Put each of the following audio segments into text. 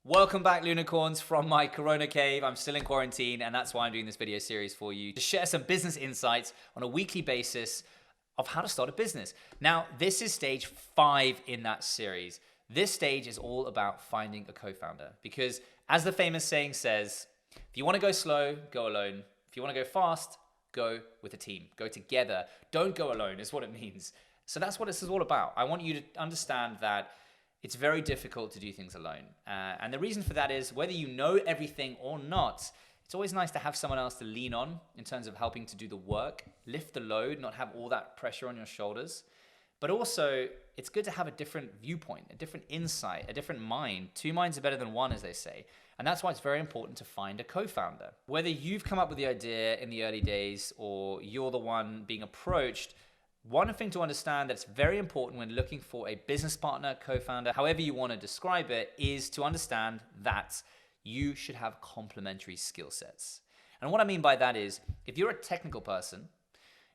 Welcome back, Lunicorns, from my Corona cave. I'm still in quarantine, and that's why I'm doing this video series for you to share some business insights on a weekly basis of how to start a business. Now, this is stage 5 in that series. This stage is all about finding a co-founder because, as the famous saying says, if you want to go slow, go alone. If you want to go fast, go with a team. Go together. Don't go alone is what it means. So that's what this is all about. I want you to understand that it's very difficult to do things alone. And the reason for that is whether you know everything or not, it's always nice to have someone else to lean on in terms of helping to do the work, lift the load, not have all that pressure on your shoulders. But also, it's good to have a different viewpoint, a different insight, a different mind. 2 minds are better than 1, as they say. And that's why it's very important to find a co-founder. Whether you've come up with the idea in the early days or you're the one being approached, one thing to understand that's very important when looking for a business partner, co-founder, however you want to describe it, is to understand that you should have complementary skill sets. And what I mean by that is, if you're a technical person,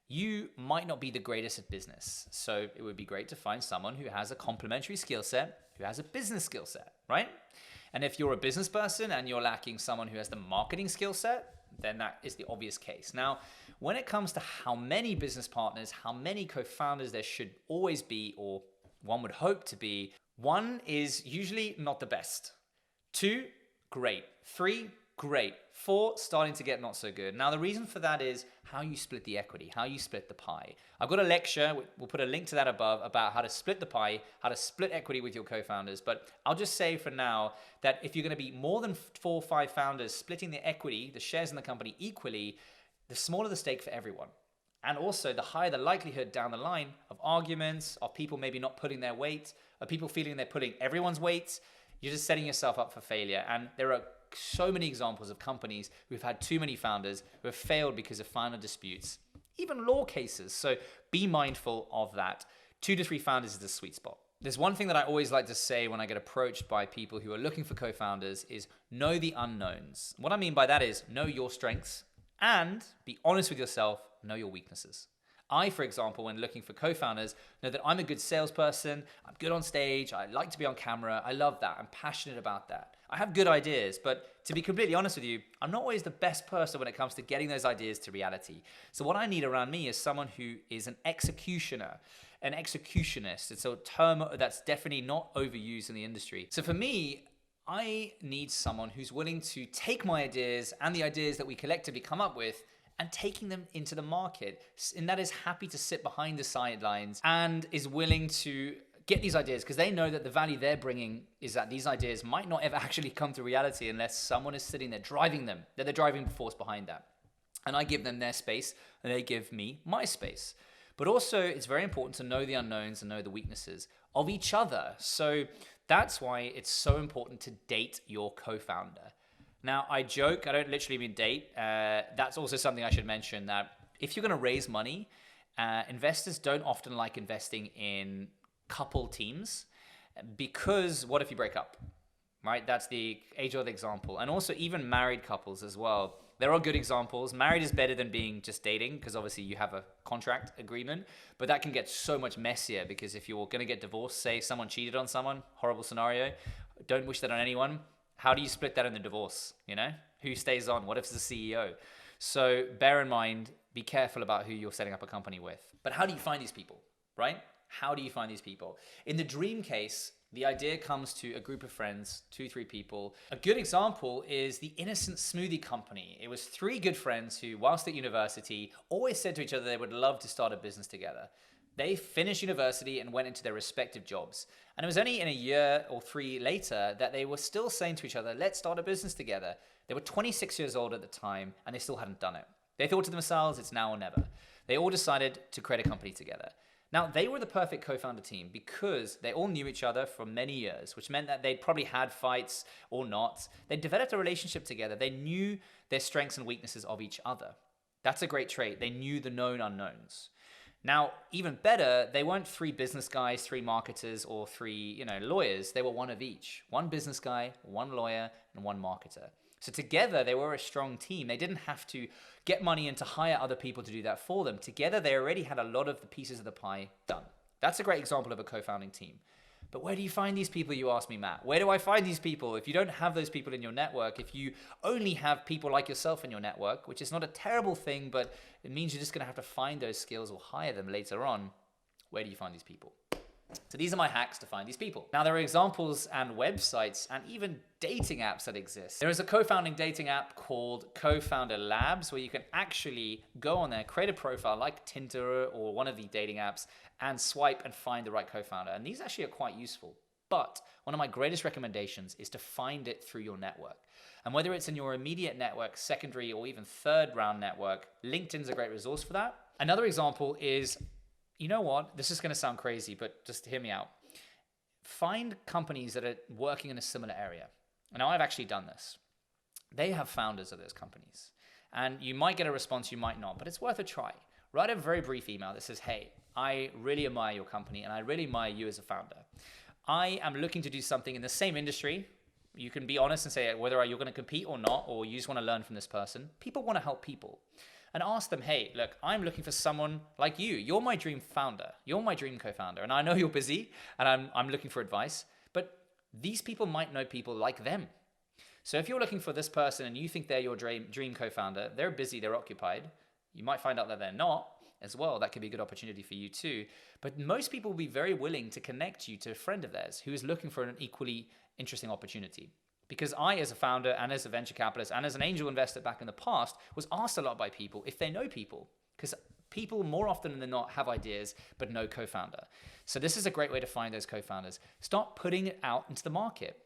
you might not be the greatest at business. So it would be great to find someone who has a complementary skill set, who has a business skill set, right? And if you're a business person and you're lacking someone who has the marketing skill set, then that is the obvious case. Now, when it comes to how many business partners, how many co-founders there should always be, or one would hope to be, 1 is usually not the best. 2, great. 3, great. 4, starting to get not so good. Now, the reason for that is how you split the equity, how you split the pie. I've got a lecture, we'll put a link to that above, about how to split the pie, how to split equity with your co-founders. But I'll just say for now that if you're going to be more than 4 or 5 founders splitting the equity, the shares in the company equally, the smaller the stake for everyone. And also, the higher the likelihood down the line of arguments, of people maybe not putting their weight, of people feeling they're putting everyone's weight. You're just setting yourself up for failure. And there are so many examples of companies who've had too many founders who have failed because of founder disputes, even law cases. So be mindful of that. 2 to 3 founders is the sweet spot. There's one thing that I always like to say when I get approached by people who are looking for co-founders is know the unknowns. What I mean by that is know your strengths and be honest with yourself, know your weaknesses. I, for example, when looking for co-founders, know that I'm a good salesperson, I'm good on stage, I like to be on camera, I love that, I'm passionate about that. I have good ideas, but to be completely honest with you, I'm not always the best person when it comes to getting those ideas to reality. So what I need around me is someone who is an executioner, an executionist. It's a term that's definitely not overused in the industry. So for me, I need someone who's willing to take my ideas and the ideas that we collectively come up with and taking them into the market, and that is happy to sit behind the sidelines and is willing to get these ideas because they know that the value they're bringing is that these ideas might not ever actually come to reality unless someone is sitting there driving them. They're the driving force behind that. And I give them their space and they give me my space. But also, it's very important to know the unknowns and know the weaknesses of each other. So that's why it's so important to date your co-founder. Now, I joke, I don't literally mean date. That's also something I should mention, that if you're going to raise money, investors don't often like investing in couple teams because what if you break up, right? That's the age-old example. And also even married couples as well. There are good examples. Married is better than being just dating because obviously you have a contract agreement, but that can get so much messier because if you're going to get divorced, say someone cheated on someone, horrible scenario, don't wish that on anyone. How do you split that in the divorce? You know, who stays on? What if it's the CEO? So bear in mind, be careful about who you're setting up a company with. But how do you find these people, right? How do you find these people? In the dream case, the idea comes to a group of friends, 2, 3 people. A good example is the Innocent Smoothie Company. It was 3 good friends who, whilst at university, always said to each other they would love to start a business together. They finished university and went into their respective jobs. And it was only in a year or 3 later that they were still saying to each other, let's start a business together. They were 26 years old at the time and they still hadn't done it. They thought to themselves, it's now or never. They all decided to create a company together. Now, they were the perfect co-founder team because they all knew each other for many years, which meant that they'd probably had fights or not. They developed a relationship together. They knew their strengths and weaknesses of each other. That's a great trait. They knew the known unknowns. Now, even better, they weren't 3 business guys, 3 marketers, or 3, lawyers. They were one of each. 1 business guy, 1 lawyer, and 1 marketer. So together, they were a strong team. They didn't have to get money and to hire other people to do that for them. Together, they already had a lot of the pieces of the pie done. That's a great example of a co-founding team. But where do you find these people, you ask me, Matt? Where do I find these people? If you don't have those people in your network, if you only have people like yourself in your network, which is not a terrible thing, but it means you're just going to have to find those skills or hire them later on, where do you find these people? So these are my hacks to find these people. Now, there are examples and websites and even dating apps that exist. There is a co-founding dating app called Co-Founder Labs, where you can actually go on there, create a profile like Tinder or one of the dating apps, and swipe and find the right co-founder. And these actually are quite useful. But one of my greatest recommendations is to find it through your network. And whether it's in your immediate network, secondary, or even third round network, LinkedIn's a great resource for that. Another example is, you know what? This is going to sound crazy, but just hear me out. Find companies that are working in a similar area. Now, I've actually done this. They have founders of those companies. And you might get a response, you might not, but it's worth a try. Write a very brief email that says, hey, I really admire your company and I really admire you as a founder. I am looking to do something in the same industry. You can be honest and say whether you're going to compete or not, or you just want to learn from this person. People want to help people. And ask them, hey, look, I'm looking for someone like you. You're my dream founder. You're my dream co-founder. And I know you're busy and I'm looking for advice, but these people might know people like them. So if you're looking for this person and you think they're your dream co-founder, they're busy, they're occupied. You might find out that they're not as well. That could be a good opportunity for you too. But most people will be very willing to connect you to a friend of theirs who is looking for an equally interesting opportunity. Because I, as a founder and as a venture capitalist and as an angel investor back in the past, was asked a lot by people if they know people. Because people more often than not have ideas, but no co-founder. So this is a great way to find those co-founders. Start putting it out into the market.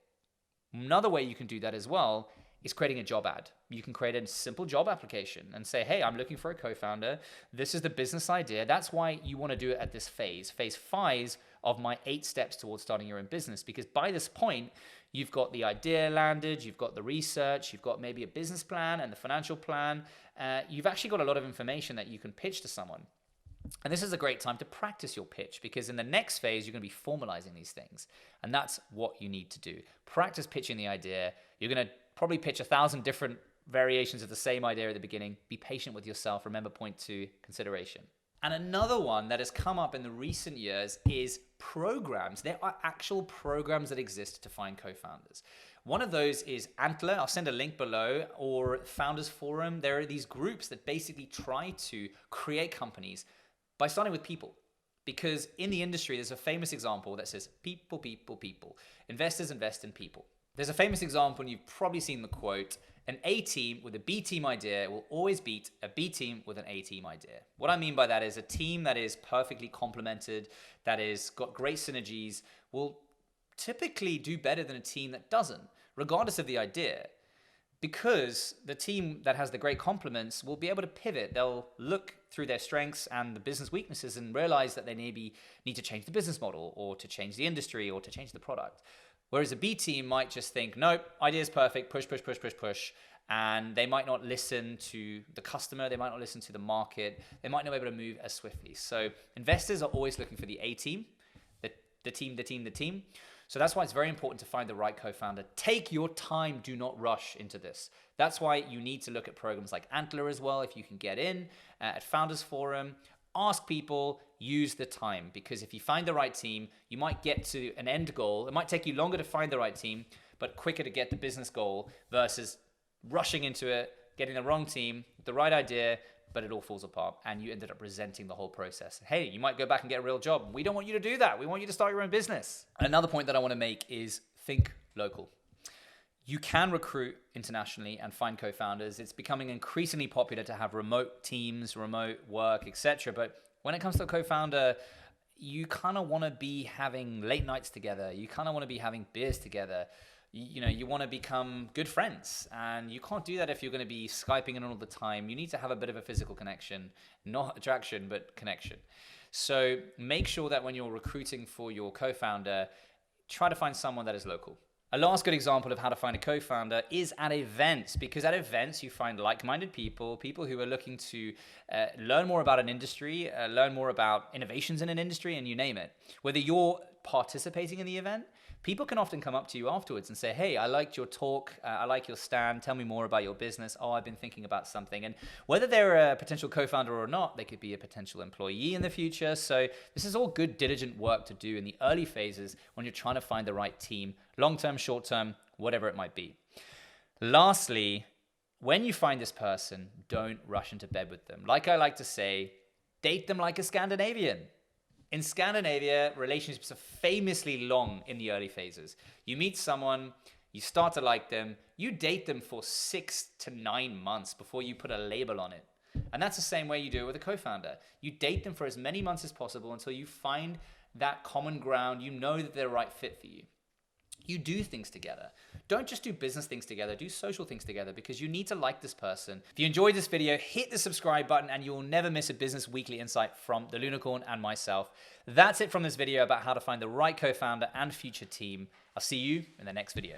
Another way you can do that as well is creating a job ad. You can create a simple job application and say, hey, I'm looking for a co-founder. This is the business idea. That's why you want to do it at this phase 5 of my 8 steps towards starting your own business. Because by this point, you've got the idea landed, you've got the research, you've got maybe a business plan and the financial plan. You've actually got a lot of information that you can pitch to someone. And this is a great time to practice your pitch, because in the next phase, you're going to be formalizing these things. And that's what you need to do. Practice pitching the idea. You're going to probably pitch 1,000 different variations of the same idea at the beginning. Be patient with yourself. Remember, point 2, consideration. And another one that has come up in the recent years is programs. There are actual programs that exist to find co-founders. One of those is Antler. I'll send a link below, or Founders Forum. There are these groups that basically try to create companies by starting with people. Because in the industry, there's a famous example that says, people, people, people. Investors invest in people. There's a famous example, and you've probably seen the quote, an A team with a B team idea will always beat a B team with an A team idea. What I mean by that is a team that is perfectly complemented, that is got great synergies, will typically do better than a team that doesn't, regardless of the idea. Because the team that has the great complements will be able to pivot. They'll look through their strengths and the business weaknesses and realize that they maybe need to change the business model, or to change the industry, or to change the product. Whereas a B team might just think, nope, idea's perfect, push, push, push, push, push. And they might not listen to the customer. They might not listen to the market. They might not be able to move as swiftly. So investors are always looking for the A team, the team. So that's why it's very important to find the right co-founder. Take your time. Do not rush into this. That's why you need to look at programs like Antler as well, if you can get in, at Founders Forum. Ask people, use the time, because if you find the right team, you might get to an end goal. It might take you longer to find the right team, but quicker to get the business goal versus rushing into it, getting the wrong team, the right idea, but it all falls apart and you ended up resenting the whole process. Hey, you might go back and get a real job. We don't want you to do that. We want you to start your own business. Another point that I want to make is think local. You can recruit internationally and find co-founders. It's becoming increasingly popular to have remote teams, remote work, etc. But when it comes to a co-founder, you kind of want to be having late nights together. You kind of want to be having beers together. You want to become good friends, and you can't do that if you're going to be Skyping in all the time. You need to have a bit of a physical connection, not attraction, but connection. So make sure that when you're recruiting for your co-founder, try to find someone that is local. A last good example of how to find a co-founder is at events, because at events you find like-minded people who are looking to learn more about an industry, learn more about innovations in an industry, and you name it. Whether you're participating in the event, people can often come up to you afterwards and say, hey, I liked your talk, I like your stand, tell me more about your business. Oh, I've been thinking about something. And whether they're a potential co-founder or not, they could be a potential employee in the future. So this is all good diligent work to do in the early phases when you're trying to find the right team, long-term, short-term, whatever it might be. Lastly, when you find this person, don't rush into bed with them. Like I like to say, date them like a Scandinavian. In Scandinavia, relationships are famously long in the early phases. You meet someone, you start to like them, you date them for 6 to 9 months before you put a label on it. And that's the same way you do it with a co-founder. You date them for as many months as possible until you find that common ground, you know that they're the right fit for you. You do things together. Don't just do business things together, do social things together, because you need to like this person. If you enjoyed this video, hit the subscribe button and you'll never miss a business weekly insight from the Lunicorn and myself. That's it from this video about how to find the right co-founder and future team. I'll see you in the next video.